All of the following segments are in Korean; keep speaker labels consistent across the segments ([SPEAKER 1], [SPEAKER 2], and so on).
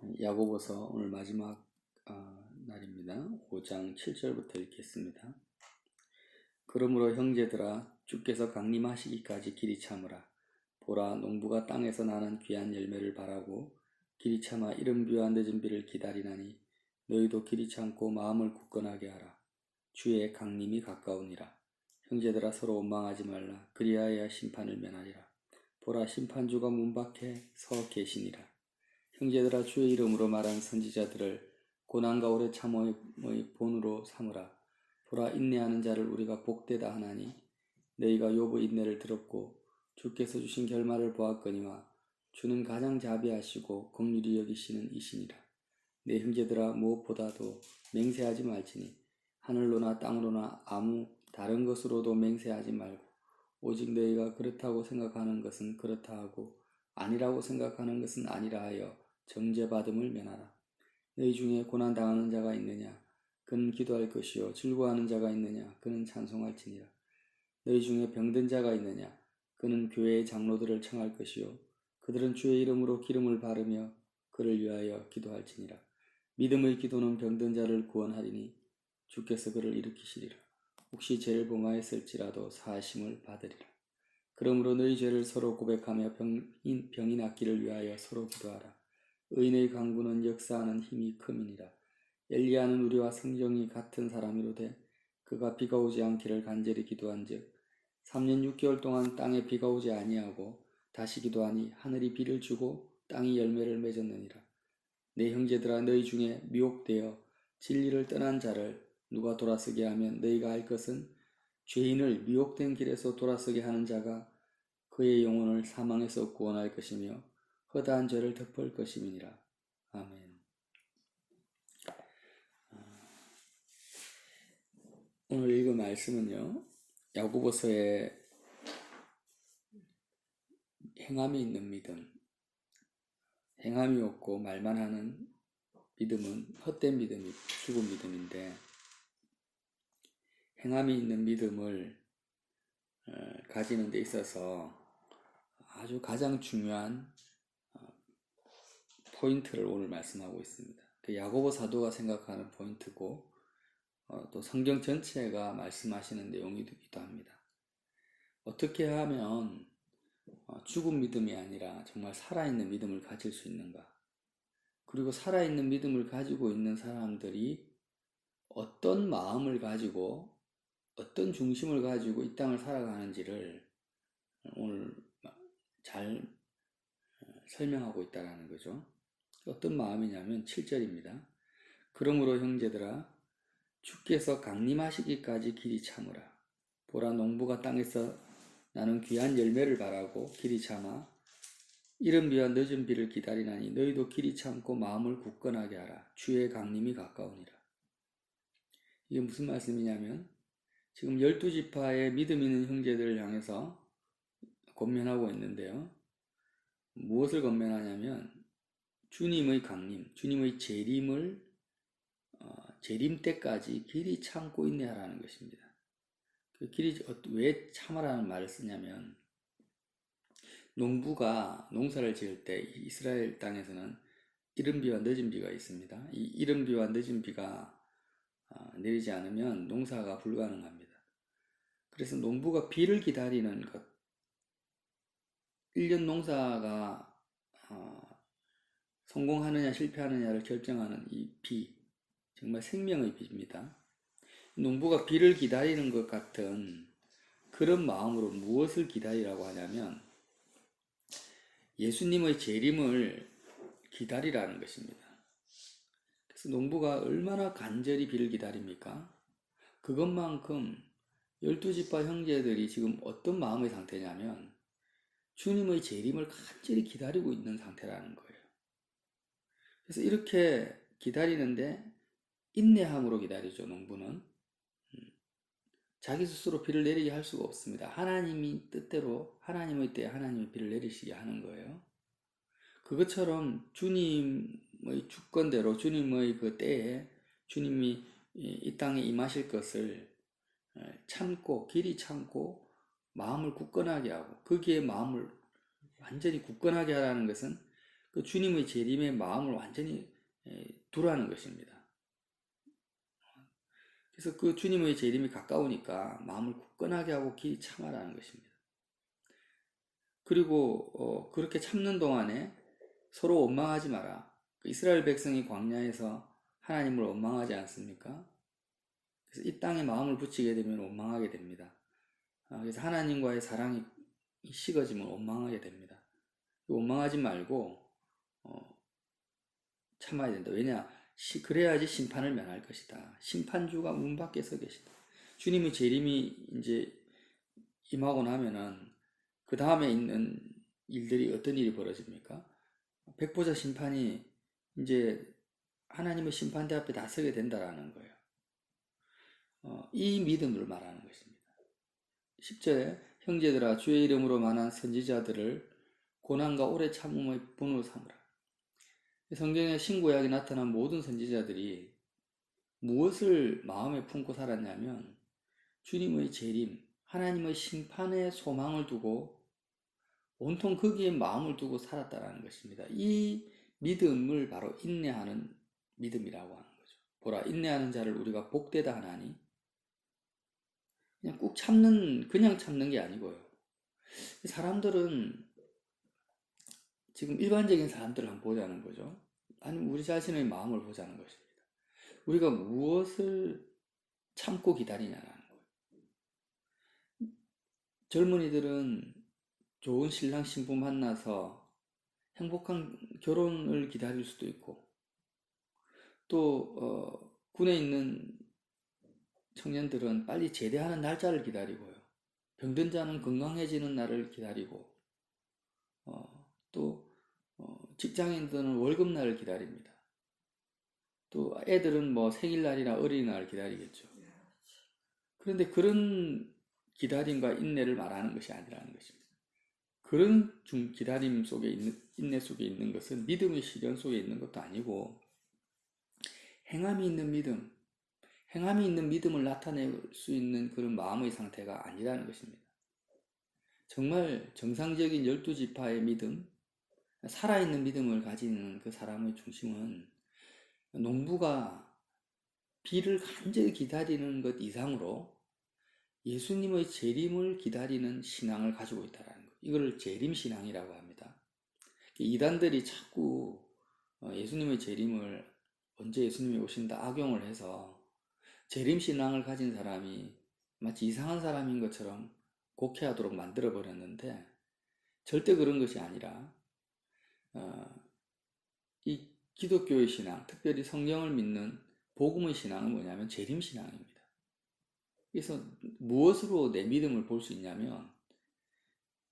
[SPEAKER 1] 야고보서 오늘 마지막 날입니다. 5장 7절부터 읽겠습니다. 그러므로 형제들아 주께서 강림하시기까지 길이 참으라. 보라, 농부가 땅에서 나는 귀한 열매를 바라고 길이 참아 이른 비와 늦은 비를 기다리나니 너희도 길이 참고 마음을 굳건하게 하라. 주의 강림이 가까우니라. 형제들아 서로 원망하지 말라. 그리하여 심판을 면하리라. 보라, 심판주가 문 밖에 서 계시니라. 형제들아 주의 이름으로 말한 선지자들을 고난과 오래 참음의 본으로 삼으라. 보라, 인내하는 자를 우리가 복되다 하나니 너희가 욥의 인내를 들었고 주께서 주신 결말을 보았거니와 주는 가장 자비하시고 긍휼히 여기시는 이시니라. 내 형제들아 무엇보다도 맹세하지 말지니 하늘로나 땅으로나 아무 다른 것으로도 맹세하지 말고 오직 너희가 그렇다고 생각하는 것은 그렇다 하고 아니라고 생각하는 것은 아니라 하여 정죄받음을 면하라. 너희 중에 고난당하는 자가 있느냐? 그는 기도할 것이요 즐거워하는 자가 있느냐? 그는 찬송할지니라. 너희 중에 병든 자가 있느냐? 그는 교회의 장로들을 청할 것이요 그들은 주의 이름으로 기름을 바르며 그를 위하여 기도할지니라. 믿음의 기도는 병든 자를 구원하리니 주께서 그를 일으키시리라. 혹시 죄를 범하였을지라도 사하심을 받으리라. 그러므로 너희 죄를 서로 고백하며 병이 낫기를 위하여 서로 기도하라. 의인의 강구는 역사하는 힘이 큼이니라. 엘리야는 우리와 성경이 같은 사람이로되 그가 비가 오지 않기를 간절히 기도한즉 3년 6개월 동안 땅에 비가 오지 아니하고 다시 기도하니 하늘이 비를 주고 땅이 열매를 맺었느니라. 내 형제들아 너희 중에 미혹되어 진리를 떠난 자를 누가 돌아서게 하면 너희가 알 것은 죄인을 미혹된 길에서 돌아서게 하는 자가 그의 영혼을 사망에서 구원할 것이며 허다한 죄를 덮을 것임이니라. 아멘. 오늘 읽은 말씀은요, 야고보서의 행함이 있는 믿음, 행함이 없고 말만 하는 믿음은 헛된 믿음이 죽은 믿음인데, 행함이 있는 믿음을 가지는 데 있어서 아주 가장 중요한 포인트를 오늘 말씀하고 있습니다. 그 야고보 사도가 생각하는 포인트고 또 성경 전체가 말씀하시는 내용이기도 합니다. 어떻게 하면 죽은 믿음이 아니라 정말 살아있는 믿음을 가질 수 있는가? 그리고 살아있는 믿음을 가지고 있는 사람들이 어떤 마음을 가지고 어떤 중심을 가지고 이 땅을 살아가는지를 오늘 잘 설명하고 있다는 거죠. 어떤 마음이냐면 7절입니다. 그러므로 형제들아 주께서 강림하시기까지 길이 참으라. 보라, 농부가 땅에서 나는 귀한 열매를 바라고 길이 참아 이른 비와 늦은 비를 기다리나니 너희도 길이 참고 마음을 굳건하게 하라. 주의 강림이 가까우니라. 이게 무슨 말씀이냐면 지금 12지파의 믿음 있는 형제들을 향해서 권면하고 있는데요. 무엇을 권면하냐면 주님의 강림, 주님의 재림 때까지 길이 참고 인내하라는 것입니다. 그 길이 왜 참으라는 말을 쓰냐면 농부가 농사를 지을 때 이스라엘 땅에서는 이른 비와 늦은 비가 있습니다. 이 이른 비와 늦은 비가 내리지 않으면 농사가 불가능합니다. 그래서 농부가 비를 기다리는 것, 1년 농사가 성공하느냐 실패하느냐를 결정하는 이 비, 정말 생명의 비입니다. 농부가 비를 기다리는 것 같은 그런 마음으로 무엇을 기다리라고 하냐면 예수님의 재림을 기다리라는 것입니다. 그래서 농부가 얼마나 간절히 비를 기다립니까? 그것만큼 12지파 형제들이 지금 어떤 마음의 상태냐면 주님의 재림을 간절히 기다리고 있는 상태라는 거예요. 그래서 이렇게 기다리는데 인내함으로 기다리죠. 농부는 자기 스스로 비를 내리게 할 수가 없습니다. 하나님이 뜻대로 하나님의 때에 하나님의 비를 내리시게 하는 거예요. 그것처럼 주님의 주권대로 주님의 그 때에 주님이 이 땅에 임하실 것을 참고 길이 참고 마음을 굳건하게 하고 거기에 마음을 완전히 굳건하게 하라는 것은 그 주님의 재림의 마음을 완전히 두라는 것입니다. 그래서 그 주님의 재림이 가까우니까 마음을 굳건하게 하고 길이 참아라는 것입니다. 그리고 그렇게 참는 동안에 서로 원망하지 마라. 이스라엘 백성이 광야에서 하나님을 원망하지 않습니까? 그래서 이 땅에 마음을 붙이게 되면 원망하게 됩니다. 그래서 하나님과의 사랑이 식어지면 원망하게 됩니다. 원망하지 말고 참아야 된다. 왜냐? 그래야지 심판을 면할 것이다. 심판주가 문 밖에 서 계시다. 주님의 재림이 이제 임하고 나면은 그 다음에 있는 일들이 어떤 일이 벌어집니까? 백보자 심판이 이제 하나님의 심판대 앞에 다 서게 된다라는 거예요. 이 믿음을 말하는 것입니다. 10절에 형제들아 주의 이름으로 만한 선지자들을 고난과 오래 참음의 분으로 삼으라. 성경의 신구약에 나타난 모든 선지자들이 무엇을 마음에 품고 살았냐면 주님의 재림, 하나님의 심판의 소망을 두고 온통 거기에 마음을 두고 살았다라는 것입니다. 이 믿음을 바로 인내하는 믿음이라고 하는 거죠. 보라, 인내하는 자를 우리가 복되다 하나니, 그냥 꾹 참는, 그냥 참는 게 아니고요. 사람들은 지금 일반적인 사람들을 한번 보자는 거죠. 아니면 우리 자신의 마음을 보자는 것입니다. 우리가 무엇을 참고 기다리냐는 거예요. 젊은이들은 좋은 신랑 신부 만나서 행복한 결혼을 기다릴 수도 있고, 또 군에 있는 청년들은 빨리 제대하는 날짜를 기다리고요. 병든 자는 건강해지는 날을 기다리고, 또 직장인들은 월급날을 기다립니다. 또 애들은 뭐 생일날이나 어린이날을 기다리겠죠. 그런데 그런 기다림과 인내를 말하는 것이 아니라는 것입니다. 그런 기다림 속에 있는, 인내 속에 있는 것은 믿음의 실현 속에 있는 것도 아니고 행함이 있는 믿음, 행함이 있는 믿음을 나타낼 수 있는 그런 마음의 상태가 아니라는 것입니다. 정말 정상적인 12지파의 믿음, 살아있는 믿음을 가지는 그 사람의 중심은 농부가 비를 간절히 기다리는 것 이상으로 예수님의 재림을 기다리는 신앙을 가지고 있다는 것. 이걸 재림신앙이라고 합니다. 이단들이 자꾸 예수님의 재림을 언제 예수님이 오신다 악용을 해서 재림신앙을 가진 사람이 마치 이상한 사람인 것처럼 곡해하도록 만들어버렸는데 절대 그런 것이 아니라 이 기독교의 신앙, 특별히 성경을 믿는 복음의 신앙은 뭐냐면 재림신앙입니다. 그래서 무엇으로 내 믿음을 볼 수 있냐면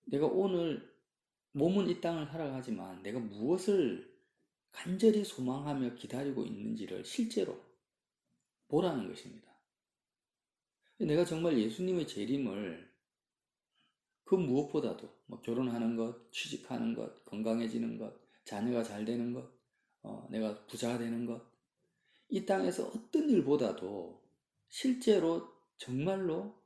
[SPEAKER 1] 내가 오늘 몸은 이 땅을 살아가지만 내가 무엇을 간절히 소망하며 기다리고 있는지를 실제로 보라는 것입니다. 내가 정말 예수님의 재림을 그 무엇보다도 뭐 결혼하는 것, 취직하는 것, 건강해지는 것, 자녀가 잘 되는 것, 내가 부자가 되는 것, 이 땅에서 어떤 일보다도 실제로 정말로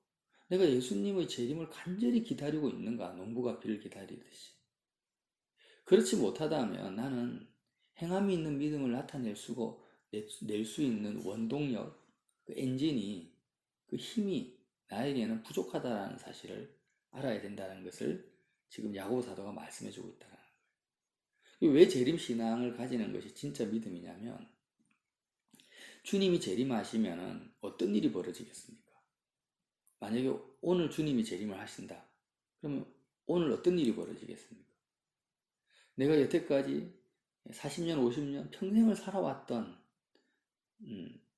[SPEAKER 1] 내가 예수님의 재림을 간절히 기다리고 있는가, 농부가 비를 기다리듯이. 그렇지 못하다면 나는 행함이 있는 믿음을 나타낼 수고 낼 수 있는 원동력, 그 엔진이, 그 힘이 나에게는 부족하다는 사실을 알아야 된다는 것을 지금 야고보 사도가 말씀해주고 있다는 거예요. 왜 재림신앙을 가지는 것이 진짜 믿음이냐면 주님이 재림하시면 어떤 일이 벌어지겠습니까? 만약에 오늘 주님이 재림을 하신다. 그러면 오늘 어떤 일이 벌어지겠습니까? 내가 여태까지 40년, 50년 평생을 살아왔던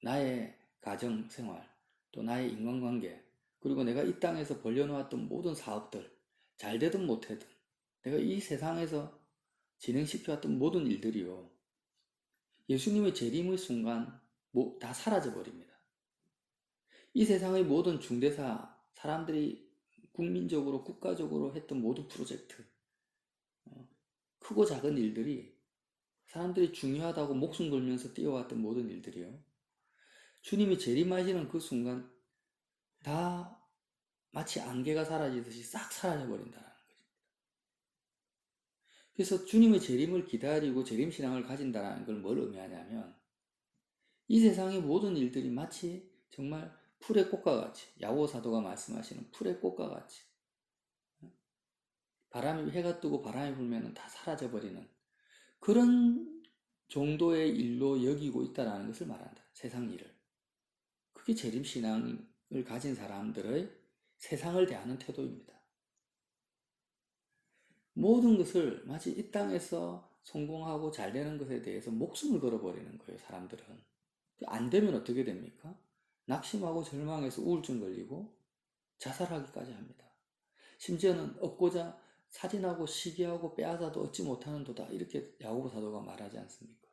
[SPEAKER 1] 나의 가정생활, 또 나의 인간관계, 그리고 내가 이 땅에서 벌려놓았던 모든 사업들, 잘 되든 못되든 내가 이 세상에서 진행시켜왔던 모든 일들이요. 예수님의 재림의 순간 다 사라져버립니다. 이 세상의 모든 중대사, 사람들이 국민적으로, 국가적으로 했던 모든 프로젝트, 크고 작은 일들이 사람들이 중요하다고 목숨 걸면서 뛰어왔던 모든 일들이요. 주님이 재림하시는 그 순간 다 마치 안개가 사라지듯이 싹 사라져 버린다는 거죠. 그래서 주님의 재림을 기다리고 재림신앙을 가진다는 걸 뭘 의미하냐면 이 세상의 모든 일들이 마치 정말 풀의 꽃과 같이, 야고 사도가 말씀하시는 풀의 꽃과 같이, 해가 뜨고 바람이 불면 다 사라져버리는 그런 정도의 일로 여기고 있다는 것을 말한다. 세상 일을. 그게 재림신앙을 가진 사람들의 세상을 대하는 태도입니다. 모든 것을 마치 이 땅에서 성공하고 잘 되는 것에 대해서 목숨을 걸어버리는 거예요, 사람들은. 안 되면 어떻게 됩니까? 낙심하고 절망해서 우울증 걸리고 자살하기까지 합니다. 심지어는 얻고자 살인하고 시기하고 빼앗아도 얻지 못하는 도다. 이렇게 야고보 사도가 말하지 않습니까?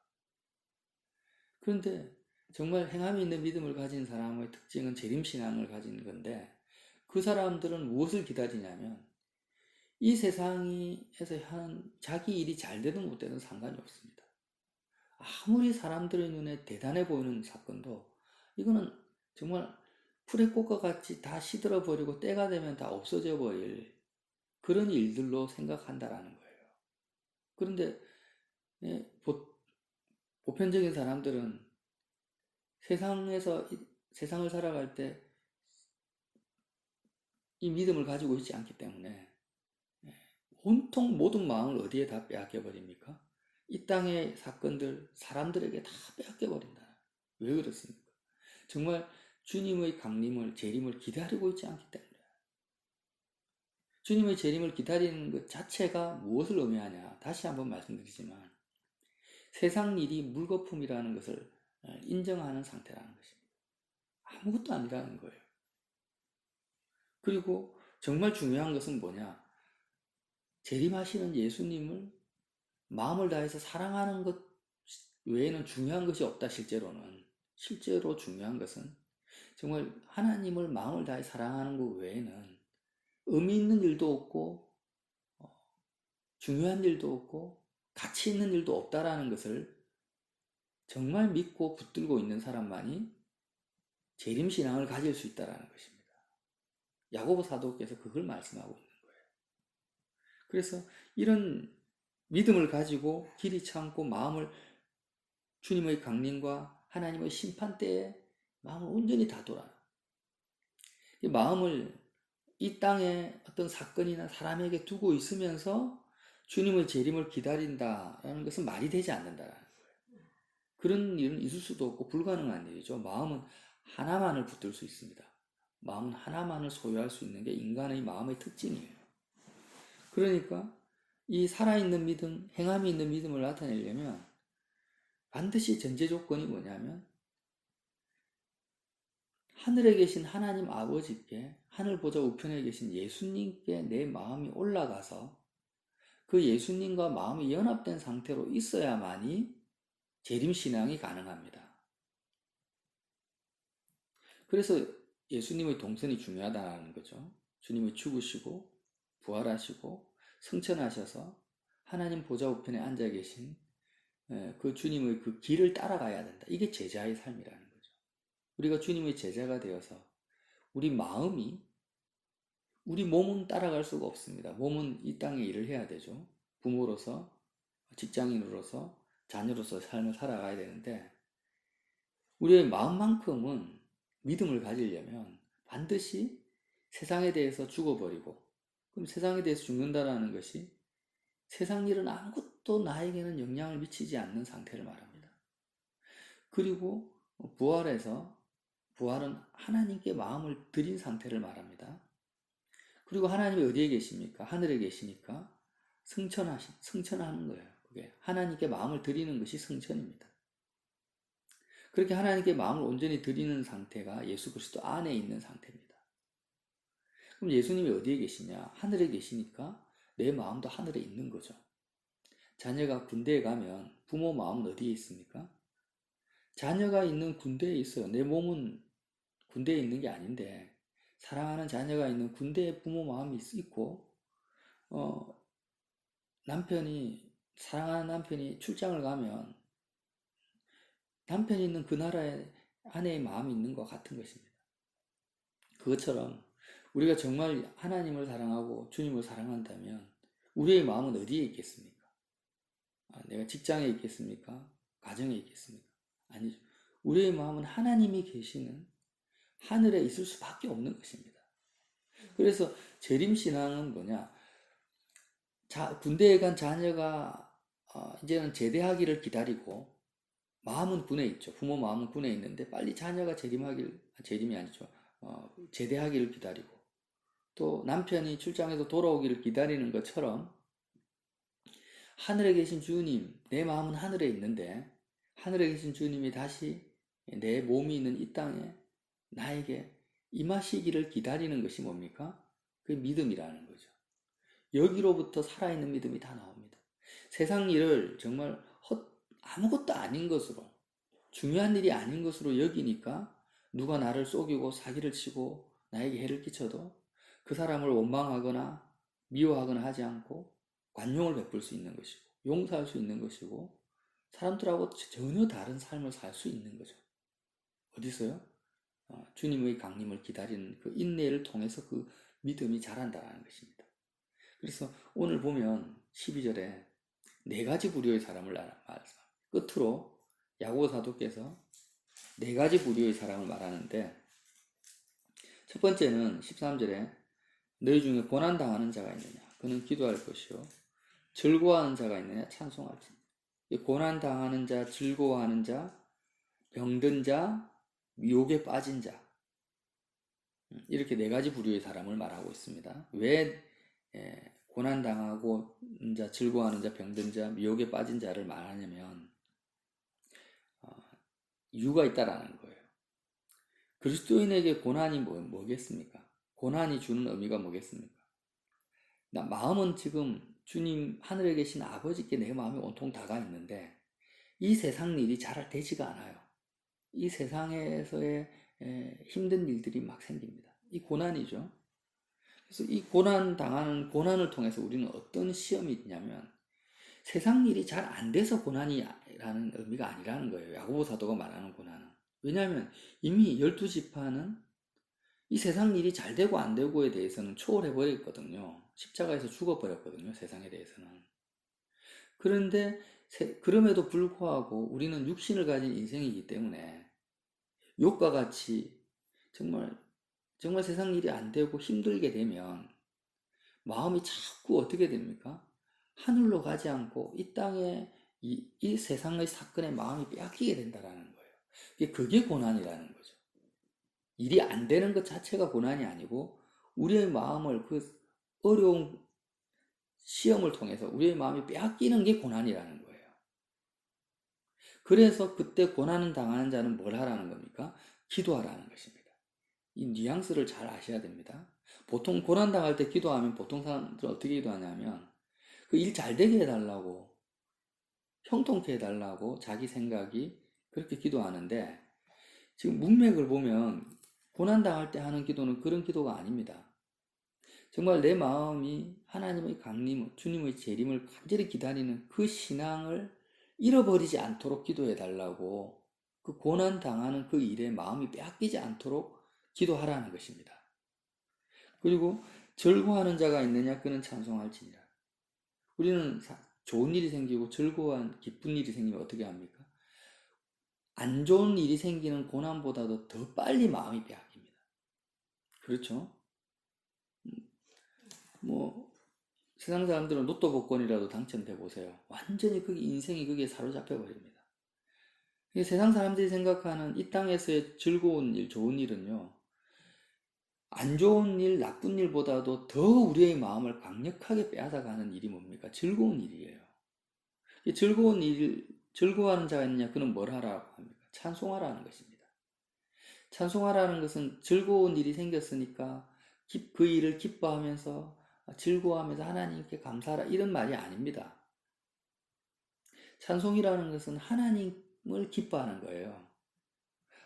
[SPEAKER 1] 그런데 정말 행함이 있는 믿음을 가진 사람의 특징은 재림신앙을 가진 건데 그 사람들은 무엇을 기다리냐면 이 세상에서 하는 자기 일이 잘 되든 못 되든 상관이 없습니다. 아무리 사람들의 눈에 대단해 보이는 사건도 이거는 정말 풀의 꽃과 같이 다 시들어버리고 때가 되면 다 없어져 버릴 그런 일들로 생각한다라는 거예요. 그런데 보편적인 사람들은 세상을 살아갈 때 이 믿음을 가지고 있지 않기 때문에 온통 모든 마음을 어디에 다 빼앗겨 버립니까? 이 땅의 사건들, 사람들에게 다 빼앗겨 버린다. 왜 그렇습니까? 정말 주님의 강림을, 재림을 기다리고 있지 않기 때문에. 주님의 재림을 기다리는 것 자체가 무엇을 의미하냐? 다시 한번 말씀드리지만 세상 일이 물거품이라는 것을 인정하는 상태라는 것입니다. 아무것도 아니라는 거예요. 그리고 정말 중요한 것은 뭐냐? 재림하시는 예수님을 마음을 다해서 사랑하는 것 외에는 중요한 것이 없다, 실제로는. 실제로 중요한 것은 정말 하나님을 마음을 다해 사랑하는 것 외에는 의미 있는 일도 없고, 중요한 일도 없고, 가치 있는 일도 없다라는 것을 정말 믿고 붙들고 있는 사람만이 재림신앙을 가질 수 있다라는 것입니다. 야고보 사도께서 그걸 말씀하고 있는 거예요. 그래서 이런 믿음을 가지고 길이 참고 마음을 주님의 강림과 하나님의 심판대에 마음을 온전히 다돌아요. 이 마음을 이 땅에 어떤 사건이나 사람에게 두고 있으면서 주님의 재림을 기다린다라는 것은 말이 되지 않는다라는 거예요. 그런 일은 있을 수도 없고 불가능한 일이죠. 마음은 하나만을 붙들 수 있습니다. 마음은 하나만을 소유할 수 있는 게 인간의 마음의 특징이에요. 그러니까 이 살아있는 믿음, 행함이 있는 믿음을 나타내려면 반드시 전제 조건이 뭐냐면 하늘에 계신 하나님 아버지께, 하늘 보좌 우편에 계신 예수님께 내 마음이 올라가서 그 예수님과 마음이 연합된 상태로 있어야만이 재림신앙이 가능합니다. 그래서 예수님의 동선이 중요하다는 거죠. 주님이 죽으시고 부활하시고 승천하셔서 하나님 보좌 우편에 앉아 계신 그 주님의 그 길을 따라가야 된다. 이게 제자의 삶이라는 거죠. 우리가 주님의 제자가 되어서 우리 몸은 따라갈 수가 없습니다. 몸은 이 땅에 일을 해야 되죠. 부모로서, 직장인으로서, 자녀로서 삶을 살아가야 되는데 우리의 마음만큼은 믿음을 가지려면 반드시 세상에 대해서 죽어버리고, 그럼 세상에 대해서 죽는다라는 것이 세상 일은 아무것도 나에게는 영향을 미치지 않는 상태를 말합니다. 그리고 부활은 하나님께 마음을 드린 상태를 말합니다. 그리고 하나님이 어디에 계십니까? 하늘에 계시니까 승천하는 거예요. 그게 하나님께 마음을 드리는 것이 승천입니다. 그렇게 하나님께 마음을 온전히 드리는 상태가 예수 그리스도 안에 있는 상태입니다. 그럼 예수님이 어디에 계시냐? 하늘에 계시니까 내 마음도 하늘에 있는 거죠. 자녀가 군대에 가면 부모 마음은 어디에 있습니까? 자녀가 있는 군대에 있어요. 내 몸은 군대에 있는 게 아닌데 사랑하는 자녀가 있는 군대에 부모 마음이 있고 사랑하는 남편이 출장을 가면 남편이 있는 그 나라에 아내의 마음이 있는 것 같은 것입니다. 그것처럼 우리가 정말 하나님을 사랑하고 주님을 사랑한다면 우리의 마음은 어디에 있겠습니까? 내가 직장에 있겠습니까? 가정에 있겠습니까? 아니죠. 우리의 마음은 하나님이 계시는 하늘에 있을 수밖에 없는 것입니다. 그래서 재림신앙은 뭐냐? 군대에 간 자녀가 이제는 제대하기를 기다리고 마음은 군에 있죠. 부모 마음은 군에 있는데 빨리 자녀가 재림이 아니죠. 제대하기를 기다리고 또 남편이 출장에서 돌아오기를 기다리는 것처럼 하늘에 계신 주님, 내 마음은 하늘에 있는데 하늘에 계신 주님이 다시 내 몸이 있는 이 땅에 나에게 임하시기를 기다리는 것이 뭡니까? 그 믿음이라는 거죠. 여기로부터 살아있는 믿음이 다 나옵니다. 세상 일을 정말 아무것도 아닌 것으로, 중요한 일이 아닌 것으로 여기니까 누가 나를 속이고 사기를 치고 나에게 해를 끼쳐도 그 사람을 원망하거나 미워하거나 하지 않고 관용을 베풀 수 있는 것이고 용서할 수 있는 것이고 사람들하고 전혀 다른 삶을 살 수 있는 거죠. 어디서요? 주님의 강림을 기다리는 그 인내를 통해서 그 믿음이 자란다는 것입니다. 그래서 오늘 보면 12절에 네 가지 부류의 사람을 말합니다. 끝으로 야고보 사도께서 네 가지 부류의 사람을 말하는데 첫 번째는 13절에 너희 중에 고난당하는 자가 있느냐? 그는 기도할 것이요. 즐거워하는 자가 있느냐? 찬송할지니. 고난당하는 자, 즐거워하는 자, 병든 자, 미혹에 빠진 자. 이렇게 네 가지 부류의 사람을 말하고 있습니다. 왜 고난당하고 자, 즐거워하는 자, 병든 자, 미혹에 빠진 자를 말하냐면 이유가 있다라는 거예요. 그리스도인에게 고난이 뭐겠습니까? 고난이 주는 의미가 뭐겠습니까? 마음은 지금 주님 하늘에 계신 아버지께 내 마음이 온통 다가 있는데 이 세상 일이 잘 되지가 않아요. 이 세상에서의 힘든 일들이 막 생깁니다. 이 고난이죠. 그래서 이 고난을 통해서 우리는 어떤 시험이 있냐면 세상 일이 잘 안 돼서 고난이라는 의미가 아니라는 거예요. 야고보 사도가 말하는 고난은. 왜냐하면 이미 12지파는 이 세상 일이 잘 되고 안 되고에 대해서는 초월해버렸거든요. 십자가에서 죽어버렸거든요. 세상에 대해서는. 그런데 그럼에도 불구하고 우리는 육신을 가진 인생이기 때문에 욕과 같이 정말 세상 일이 안 되고 힘들게 되면 마음이 자꾸 어떻게 됩니까? 하늘로 가지 않고 이 땅에 이 세상의 사건에 마음이 빼앗기게 된다라는 거예요. 그게 고난이라는 거죠. 일이 안 되는 것 자체가 고난이 아니고 우리의 마음을 그 어려운 시험을 통해서 우리의 마음이 빼앗기는 게 고난이라는 거예요. 그래서 그때 고난을 당하는 자는 뭘 하라는 겁니까? 기도하라는 것입니다. 이 뉘앙스를 잘 아셔야 됩니다. 보통 고난 당할 때 기도하면 보통 사람들은 어떻게 기도하냐면 그 일 잘 되게 해달라고 형통케 해달라고 자기 생각이 그렇게 기도하는데 지금 문맥을 보면 고난 당할 때 하는 기도는 그런 기도가 아닙니다. 정말 내 마음이 하나님의 강림, 주님의 재림을 간절히 기다리는 그 신앙을 잃어버리지 않도록 기도해 달라고 그 고난 당하는 그 일에 마음이 빼앗기지 않도록 기도하라는 것입니다. 그리고 즐거워하는 자가 있느냐 그는 찬송할지니라. 우리는 좋은 일이 생기고 즐거운 기쁜 일이 생기면 어떻게 합니까? 안 좋은 일이 생기는 고난보다도 더 빨리 마음이 빼앗깁니다. 그렇죠? 세상 사람들은 로또 복권이라도 당첨돼 보세요. 완전히 인생이 거기에 사로잡혀 버립니다. 세상 사람들이 생각하는 이 땅에서의 즐거운 일, 좋은 일은요, 안 좋은 일, 나쁜 일보다도 더 우리의 마음을 강력하게 빼앗아가는 일이 뭡니까? 즐거운 일이에요. 즐거워하는 자가 있느냐? 그는 뭘 하라고 합니까? 찬송하라는 것입니다. 찬송하라는 것은 즐거운 일이 생겼으니까 그 일을 기뻐하면서 즐거워하면서 하나님께 감사하라 이런 말이 아닙니다. 찬송이라는 것은 하나님을 기뻐하는 거예요.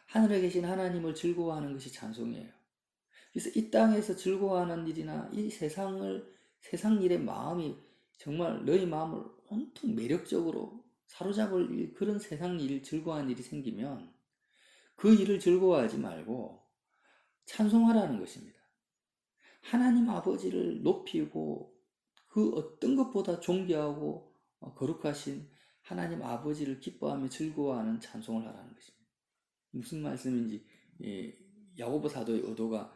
[SPEAKER 1] 하늘에 계신 하나님을 즐거워하는 것이 찬송이에요. 그래서 이 땅에서 즐거워하는 일이나 이 세상 일의 마음이 정말 너희 마음을 온통 매력적으로 사로잡을 일, 그런 세상 일, 즐거워하는 일이 생기면 그 일을 즐거워하지 말고 찬송하라는 것입니다. 하나님 아버지를 높이고 그 어떤 것보다 존귀하고 거룩하신 하나님 아버지를 기뻐하며 즐거워하는 찬송을 하라는 것입니다. 무슨 말씀인지 야고보 사도의 의도가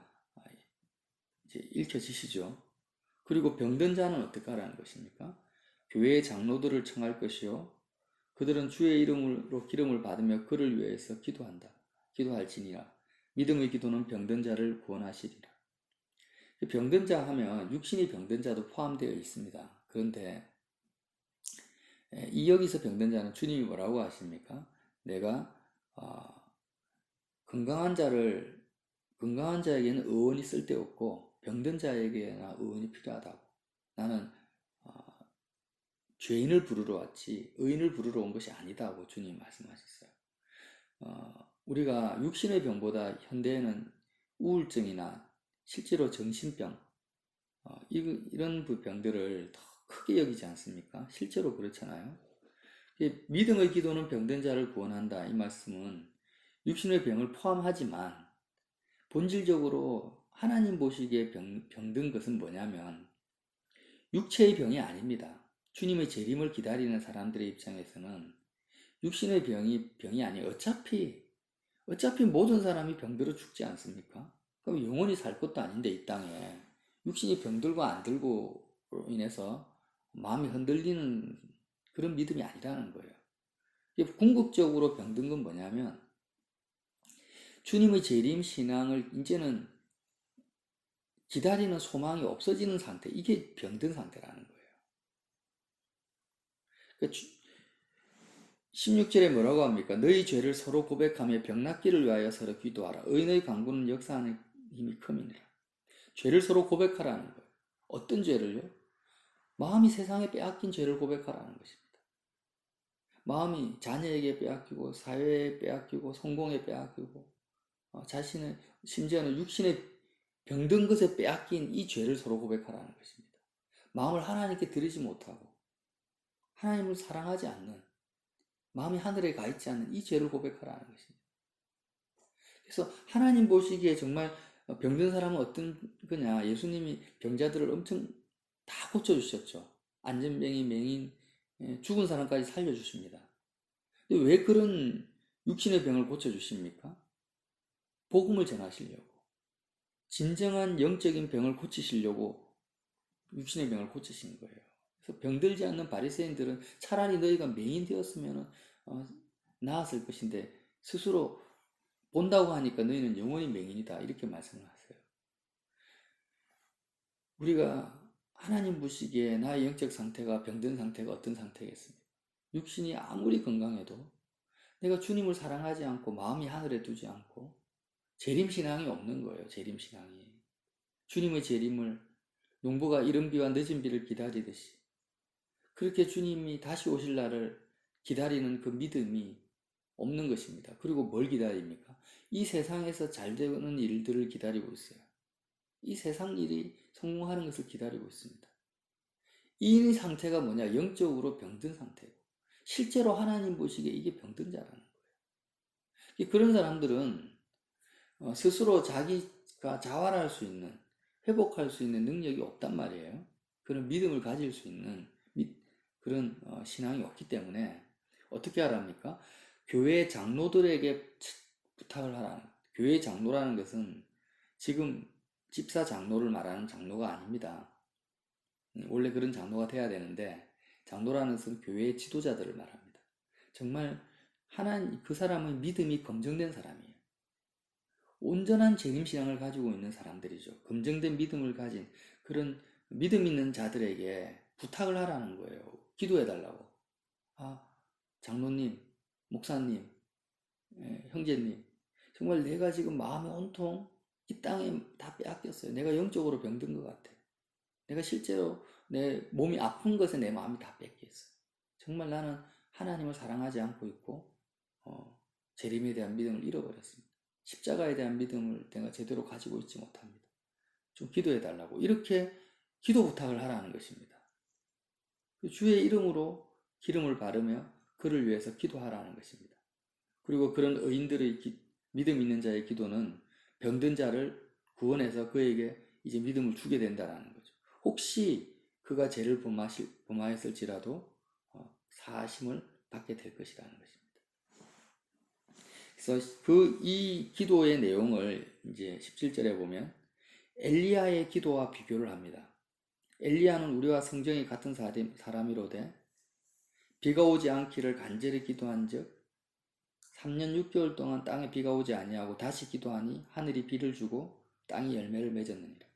[SPEAKER 1] 이제 읽혀지시죠. 그리고 병든 자는 어떻게 하라는 것입니까? 교회의 장로들을 청할 것이요 그들은 주의 이름으로 기름을 받으며 그를 위해서 기도할지니라. 믿음의 기도는 병든 자를 구원하시리라. 병든 자 하면 육신이 병든 자도 포함되어 있습니다. 그런데 이 여기서 병든 자는 주님이 뭐라고 하십니까? 내가 건강한 자에게는 의원이 쓸데없고 병든 자에게나 의원이 필요하다고. 나는 죄인을 부르러 왔지 의인을 부르러 온 것이 아니다고 주님 말씀하셨어요. 우리가 육신의 병보다 현대에는 우울증이나 실제로 정신병 이런 병들을 더 크게 여기지 않습니까? 실제로 그렇잖아요. 믿음의 기도는 병든 자를 구원한다. 이 말씀은 육신의 병을 포함하지만 본질적으로 하나님 보시기에 병든 것은 뭐냐면 육체의 병이 아닙니다. 주님의 재림을 기다리는 사람들의 입장에서는 육신의 병이 아니에요. 어차피 모든 사람이 병들어 죽지 않습니까? 그럼 영원히 살 것도 아닌데 이 땅에 육신이 병들고 안 들고 인해서 마음이 흔들리는 그런 믿음이 아니라는 거예요. 궁극적으로 병든 건 뭐냐면 주님의 재림 신앙을 이제는 기다리는 소망이 없어지는 상태, 이게 병든 상태라는 거예요. 16절에 뭐라고 합니까? 너희 죄를 서로 고백하며 병 낫기를 위하여 서로 기도하라. 의인의 강구는 역사하는 힘이 큼이니라. 죄를 서로 고백하라는 거예요. 어떤 죄를요? 마음이 세상에 빼앗긴 죄를 고백하라는 것입니다. 마음이 자녀에게 빼앗기고 사회에 빼앗기고 성공에 빼앗기고 자신의 심지어는 육신의 병든 것에 빼앗긴 이 죄를 서로 고백하라는 것입니다. 마음을 하나님께 드리지 못하고 하나님을 사랑하지 않는 마음이 하늘에 가 있지 않는 이 죄를 고백하라는 것입니다. 그래서 하나님 보시기에 정말 병든 사람은 어떤 거냐? 예수님이 병자들을 엄청 다 고쳐주셨죠. 안전병이 맹인 죽은 사람까지 살려주십니다. 근데 왜 그런 육신의 병을 고쳐주십니까? 복음을 전하시려고. 진정한 영적인 병을 고치시려고 육신의 병을 고치신 거예요. 그래서 병들지 않는 바리새인들은 차라리 너희가 맹인 되었으면 나았을 것인데 스스로 본다고 하니까 너희는 영원히 맹인이다 이렇게 말씀을 하세요. 우리가 하나님 보시기에 나의 영적 상태가 병든 상태가 어떤 상태겠습니까? 육신이 아무리 건강해도 내가 주님을 사랑하지 않고 마음이 하늘에 두지 않고 재림신앙이 없는 거예요. 재림신앙이. 주님의 재림을 농부가 이른 비와 늦은 비를 기다리듯이 그렇게 주님이 다시 오실 날을 기다리는 그 믿음이 없는 것입니다. 그리고 뭘 기다립니까? 이 세상에서 잘 되는 일들을 기다리고 있어요. 이 세상 일이 성공하는 것을 기다리고 있습니다. 이 상태가 뭐냐? 영적으로 병든 상태고 실제로 하나님 보시기에 이게 병든 자라는 거예요. 그런 사람들은 스스로 자기가 자활할 수 있는 회복할 수 있는 능력이 없단 말이에요. 그런 믿음을 가질 수 있는 그런 신앙이 없기 때문에 어떻게 하랍니까? 교회 장로들에게 부탁을 하라는 거예요. 교회 장로라는 것은 지금 집사 장로를 말하는 장로가 아닙니다. 원래 그런 장로가 돼야 되는데 장로라는 것은 교회의 지도자들을 말합니다. 정말 하나님 그 사람의 믿음이 검증된 사람이에요. 온전한 재림신앙을 가지고 있는 사람들이죠. 검증된 믿음을 가진 그런 믿음 있는 자들에게 부탁을 하라는 거예요. 기도해달라고. 장로님, 목사님, 형제님, 정말 내가 지금 마음이 온통 이 땅에 다 빼앗겼어요. 내가 영적으로 병든 것 같아. 내가 실제로 내 몸이 아픈 것에 내 마음이 다 뺏겼어요. 정말 나는 하나님을 사랑하지 않고 있고 재림에 대한 믿음을 잃어버렸습니다. 십자가에 대한 믿음을 내가 제대로 가지고 있지 못합니다. 좀 기도해 달라고 이렇게 기도 부탁을 하라는 것입니다. 주의 이름으로 기름을 바르며 그를 위해서 기도하라는 것입니다. 그리고 그런 의인들의 믿음 있는 자의 기도는 병든 자를 구원해서 그에게 이제 믿음을 주게 된다는 거죠. 혹시 그가 죄를 범하였을지라도 사하심을 받게 될 것이라는 것입니다. 그래서 이 기도의 내용을 이제 17절에 보면 엘리야의 기도와 비교를 합니다. 엘리야는 우리와 성정이 같은 사람이로되 비가 오지 않기를 간절히 기도한즉 3년 6개월 동안 땅에 비가 오지 아니하고 다시 기도하니 하늘이 비를 주고 땅이 열매를 맺었느니라.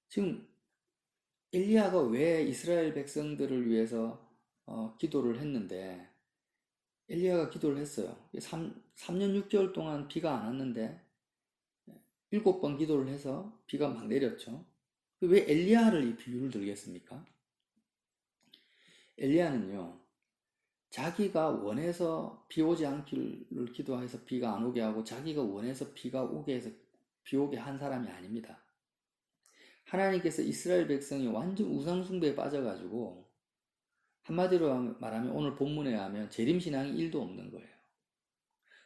[SPEAKER 1] 지금 엘리야가 왜 이스라엘 백성들을 위해서 기도를 했는데, 엘리야가 기도를 했어요. 3년 6개월 동안 비가 안 왔는데 7번 기도를 해서 비가 막 내렸죠. 왜 엘리야를 이 비유를 들겠습니까? 엘리야는요, 자기가 원해서 비 오지 않기를 기도해서 비가 안 오게 하고 자기가 원해서 비가 오게 해서 비 오게 한 사람이 아닙니다. 하나님께서 이스라엘 백성이 완전 우상숭배에 빠져가지고, 한마디로 말하면 오늘 본문에 하면 재림신앙이 1도 없는 거예요.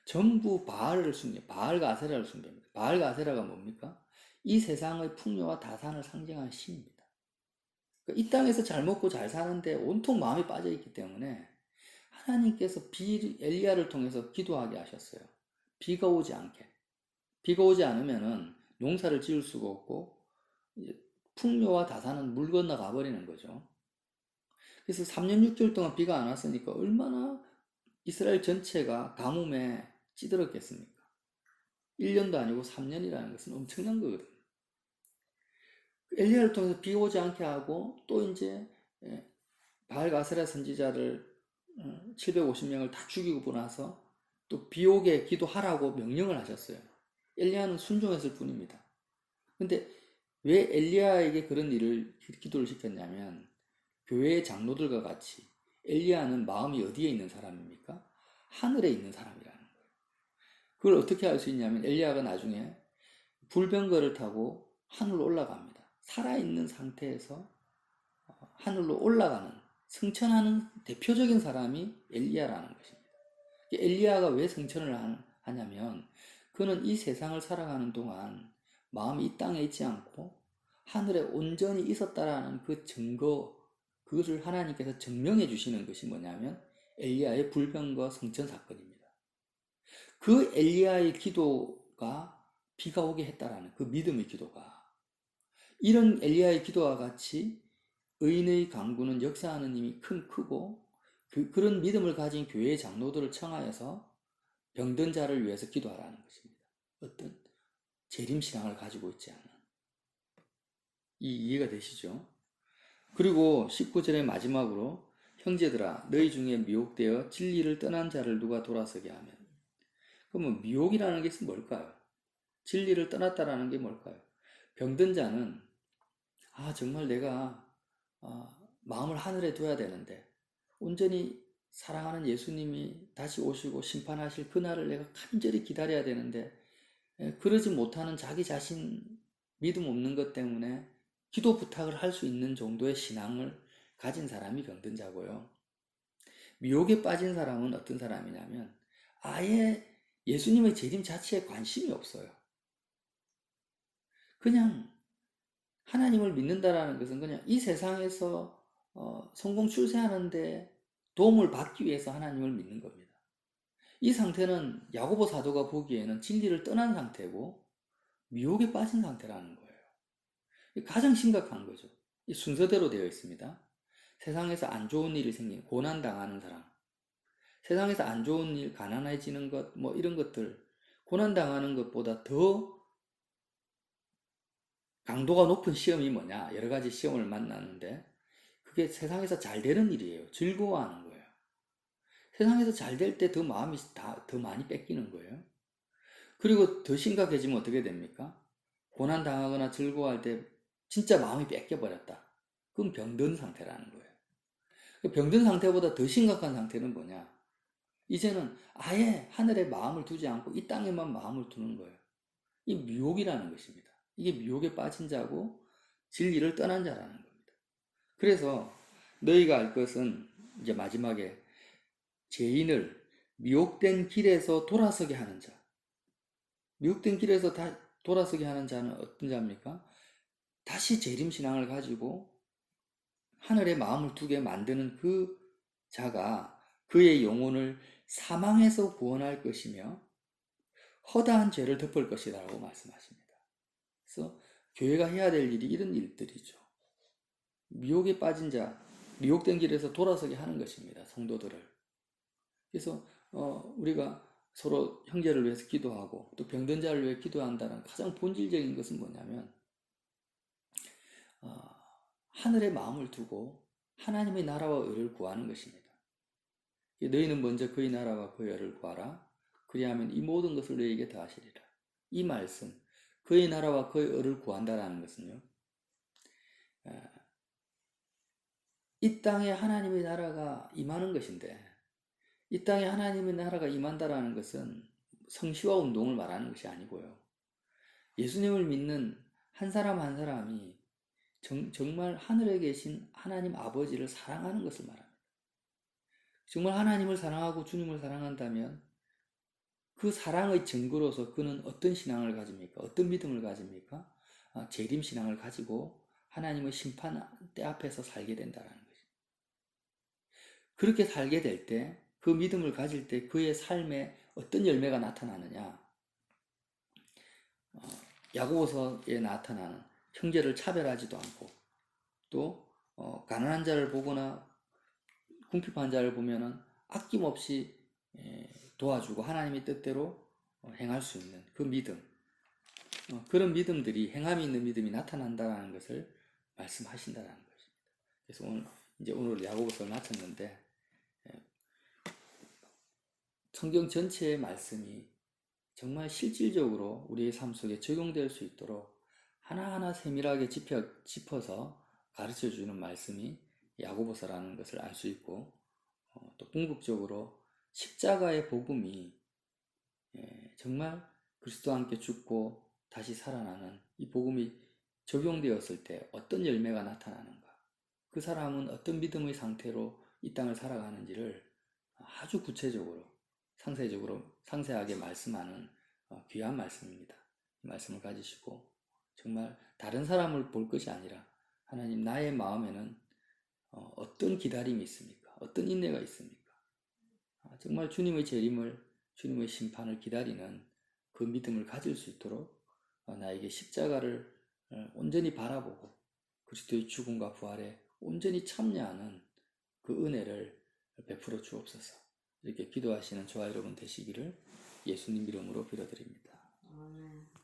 [SPEAKER 1] 전부 바알을 숭배, 바알과 아세라를 숭배합니다. 바알과 아세라가 뭡니까? 이 세상의 풍요와 다산을 상징하는 신입니다. 그러니까 이 땅에서 잘 먹고 잘 사는데 온통 마음이 빠져있기 때문에 하나님께서 엘리야를 통해서 기도하게 하셨어요. 비가 오지 않게. 비가 오지 않으면은 농사를 지을 수가 없고 풍요와 다산은 물 건너가 버리는 거죠. 그래서 3년 6개월 동안 비가 안 왔으니까 얼마나 이스라엘 전체가 가뭄에 찌들었겠습니까? 1년도 아니고 3년이라는 것은 엄청난 거거든요. 엘리야를 통해서 비 오지 않게 하고 또 이제 바알 아세라 선지자를 750명을 다 죽이고 나서 또 비 오게 기도하라고 명령을 하셨어요. 엘리야는 순종했을 뿐입니다. 근데 왜 엘리야에게 그런 기도를 시켰냐면, 교회의 장로들과 같이 엘리야는 마음이 어디에 있는 사람입니까? 하늘에 있는 사람이라는 거예요. 그걸 어떻게 알 수 있냐면, 엘리야가 나중에 불병거를 타고 하늘로 올라갑니다. 살아있는 상태에서 하늘로 올라가는, 승천하는 대표적인 사람이 엘리야라는 것입니다. 엘리야가 왜 승천을 하냐면, 그는 이 세상을 살아가는 동안 마음이 이 땅에 있지 않고 하늘에 온전히 있었다라는 그 증거, 그것을 하나님께서 증명해 주시는 것이 뭐냐면 엘리야의 불병거 승천 사건입니다. 그 엘리야의 기도가 비가 오게 했다라는 그 믿음의 기도가, 이런 엘리야의 기도와 같이 의인의 강구는 역사하는 힘이 크고 그런 믿음을 가진 교회의 장로들을 청하여서 병든 자를 위해서 기도하라는 것입니다. 어떤 재림신앙을 가지고 있지 않은. 이해가 되시죠? 그리고 19절의 마지막으로 형제들아 너희 중에 미혹되어 진리를 떠난 자를 누가 돌아서게 하면. 그러면 미혹이라는 것은 뭘까요? 진리를 떠났다라는 게 뭘까요? 병든 자는 정말 내가 마음을 하늘에 둬야 되는데, 온전히 사랑하는 예수님이 다시 오시고 심판하실 그날을 내가 간절히 기다려야 되는데 그러지 못하는 자기 자신 믿음 없는 것 때문에 기도 부탁을 할 수 있는 정도의 신앙을 가진 사람이 병든 자고요. 미혹에 빠진 사람은 어떤 사람이냐면 아예 예수님의 재림 자체에 관심이 없어요. 그냥 하나님을 믿는다라는 것은 그냥 이 세상에서 성공 출세하는데 도움을 받기 위해서 하나님을 믿는 겁니다. 이 상태는 야고보 사도가 보기에는 진리를 떠난 상태고 미혹에 빠진 상태라는 거예요. 가장 심각한 거죠. 이 순서대로 되어 있습니다. 세상에서 안 좋은 일이 생긴, 고난당하는 사람, 세상에서 안 좋은 일, 가난해지는 것, 이런 것들, 고난당하는 것보다 더 강도가 높은 시험이 뭐냐? 여러 가지 시험을 만나는데 그게 세상에서 잘 되는 일이에요. 즐거워하는 거예요. 세상에서 잘 될 때 더 마음이 더 많이 뺏기는 거예요. 그리고 더 심각해지면 어떻게 됩니까? 고난 당하거나 즐거워할 때 진짜 마음이 뺏겨버렸다. 그럼 병든 상태라는 거예요. 병든 상태보다 더 심각한 상태는 뭐냐? 이제는 아예 하늘에 마음을 두지 않고 이 땅에만 마음을 두는 거예요. 이 미혹이라는 것입니다. 이게 미혹에 빠진 자고 진리를 떠난 자라는 겁니다. 그래서 너희가 알 것은 이제 마지막에 죄인을 미혹된 길에서 돌아서게 하는 자. 미혹된 길에서 돌아서게 하는 자는 어떤 자입니까? 다시 재림신앙을 가지고 하늘에 마음을 두게 만드는 그 자가 그의 영혼을 사망에서 구원할 것이며 허다한 죄를 덮을 것이라고 말씀하십니다. 그래서 교회가 해야 될 일이 이런 일들이죠. 미혹에 빠진 자, 미혹된 길에서 돌아서게 하는 것입니다. 성도들을. 그래서 우리가 서로 형제를 위해서 기도하고 또 병든 자를 위해 기도한다는 가장 본질적인 것은 뭐냐면 하늘의 마음을 두고 하나님의 나라와 의를 구하는 것입니다. 너희는 먼저 그의 나라와 그의 의를 구하라. 그리하면 이 모든 것을 너희에게 더하시리라. 이 말씀, 그의 나라와 그의 의를 구한다라는 것은요, 이 땅에 하나님의 나라가 임하는 것인데, 이 땅에 하나님의 나라가 임한다라는 것은 성시와 운동을 말하는 것이 아니고요. 예수님을 믿는 한 사람 한 사람이 정말 하늘에 계신 하나님 아버지를 사랑하는 것을 말합니다. 정말 하나님을 사랑하고 주님을 사랑한다면 그 사랑의 증거로서 그는 어떤 신앙을 가집니까? 어떤 믿음을 가집니까? 재림신앙을 가지고 하나님의 심판대 앞에서 살게 된다는 것입니다. 그렇게 살게 될 때, 그 믿음을 가질 때 그의 삶에 어떤 열매가 나타나느냐? 야고보서에 나타나는 형제를 차별하지도 않고 또 가난한 자를 보거나 궁핍한 자를 보면은 아낌없이 도와주고 하나님의 뜻대로 행할 수 있는 그 믿음, 그런 믿음들이 행함이 있는 믿음이 나타난다는 것을 말씀하신다는 것입니다. 그래서 오늘 야고보서를 마쳤는데 성경 전체의 말씀이 정말 실질적으로 우리의 삶 속에 적용될 수 있도록 하나하나 세밀하게 짚어서 가르쳐주는 말씀이 야고보서라는 것을 알 수 있고, 또 궁극적으로 십자가의 복음이 정말 그리스도와 함께 죽고 다시 살아나는 이 복음이 적용되었을 때 어떤 열매가 나타나는가, 그 사람은 어떤 믿음의 상태로 이 땅을 살아가는지를 아주 구체적으로 상세하게 말씀하는 귀한 말씀입니다. 이 말씀을 가지시고 정말 다른 사람을 볼 것이 아니라 하나님, 나의 마음에는 어떤 기다림이 있습니까? 어떤 인내가 있습니까? 정말 주님의 재림을, 주님의 심판을 기다리는 그 믿음을 가질 수 있도록 나에게 십자가를 온전히 바라보고 그리스도의 죽음과 부활에 온전히 참여하는 그 은혜를 베풀어 주옵소서. 이렇게 기도하시는 저와 여러분 되시기를 예수님 이름으로 빌어드립니다.
[SPEAKER 2] 아멘.